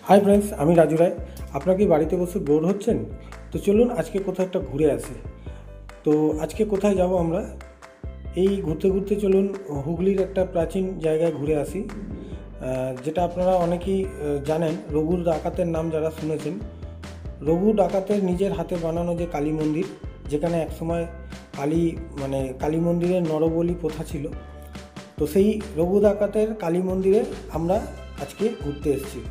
Hi friends, আমি রাজু রায়। আপনারা কি বাড়িতে বসে বোর হচ্ছেন? তো চলুন আজকে কোথাও একটা ঘুরে আসি। তো আজকে কোথায় যাব আমরা? এই ঘুরতে ঘুরতে চলুন হুগলির একটা প্রাচীন জায়গায় ঘুরে আসি, যেটা আপনারা অনেকেই জানেন। রঘু ডাকাতের নাম যারা শুনেছেন, রঘু ডাকাতের নিজের হাতে বানানো যে কালী মন্দির, যেখানে একসময় কালী মন্দিরের নরবলি প্রথা ছিল। তো সেই রঘু ডাকাতের কালী মন্দিরে আমরা আজকে ঘুরতে এসেছি,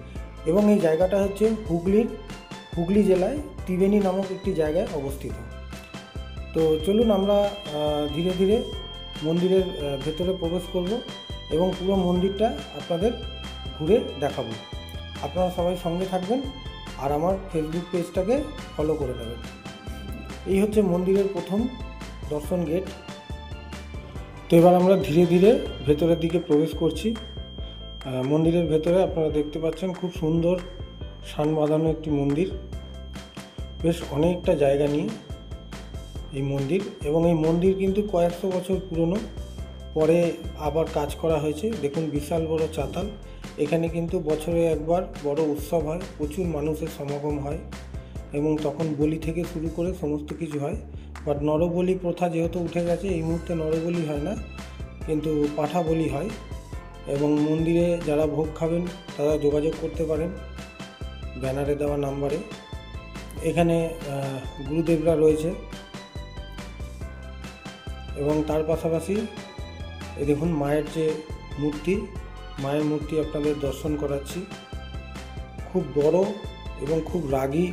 এবং এই জায়গাটা হচ্ছে হুগলি জেলায় ত্রিবেণী নামক একটি জায়গায় অবস্থিত। তো চলুন আমরা ধীরে ধীরে মন্দিরের ভেতরে প্রবেশ করব এবং পুরো মন্দিরটা আপনাদের ঘুরে দেখাবো। আপনারা সবাই সঙ্গে থাকবেন আর আমার ফেসবুক পেজটাকে ফলো করে নেবেন। এই হচ্ছে মন্দিরের প্রথম দর্শন গেট। তো এবার আমরা ধীরে ধীরে ভেতরের দিকে প্রবেশ করছি। মন্দিরের ভেতরে আপনারা দেখতে পাচ্ছেন খুব সুন্দর শান বাঁধানো একটি মন্দির, বেশ অনেকটা জায়গা নিয়ে এই মন্দির, এবং এই মন্দির কিন্তু কয়েকশো বছর পুরনো। পরে আবার কাজ করা হয়েছে। দেখুন বিশাল বড় চাতাল। এখানে কিন্তু বছরে একবার বড় উৎসব হয়, প্রচুর মানুষের সমাগম হয়, এবং তখন বলি থেকে শুরু করে সমস্ত কিছু হয়। বাট নরবলি প্রথা যেহেতু উঠে গেছে, এই মুহূর্তে নরবলি হয় না, কিন্তু পাঠা বলি হয়। এবং মন্দিরে যারা ভোগ খাবেন তারা যোগাযোগ করতে পারেন ব্যানারে দেওয়া নাম্বারে। এখানে গুরুদেবরা রয়েছে, এবং তার পাশাপাশি এই দেখুন মায়ের মূর্তি আপনাদের দর্শন করাচ্ছি। খুব বড় এবং খুব রাগী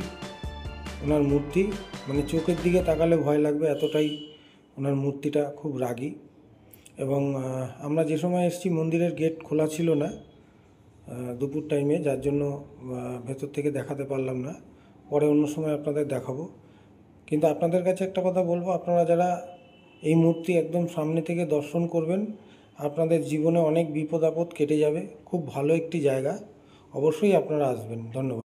ওনার মূর্তি, মানে চোখের দিকে তাকালে ভয় লাগবে, এতটাই ওনার মূর্তিটা খুব রাগী। এবং আমরা যে সময় এসেছি মন্দিরের গেট খোলা ছিল না দুপুর টাইমে, যার জন্য ভেতর থেকে দেখাতে পারলাম না। পরে অন্য সময় আপনাদের দেখাবো। কিন্তু আপনাদের কাছে একটা কথা বলবো, আপনারা যারা এই মূর্তি একদম সামনে থেকে দর্শন করবেন, আপনাদের জীবনে অনেক বিপদ আপদ কেটে যাবে। খুব ভালো একটি জায়গা, অবশ্যই আপনারা আসবেন। ধন্যবাদ।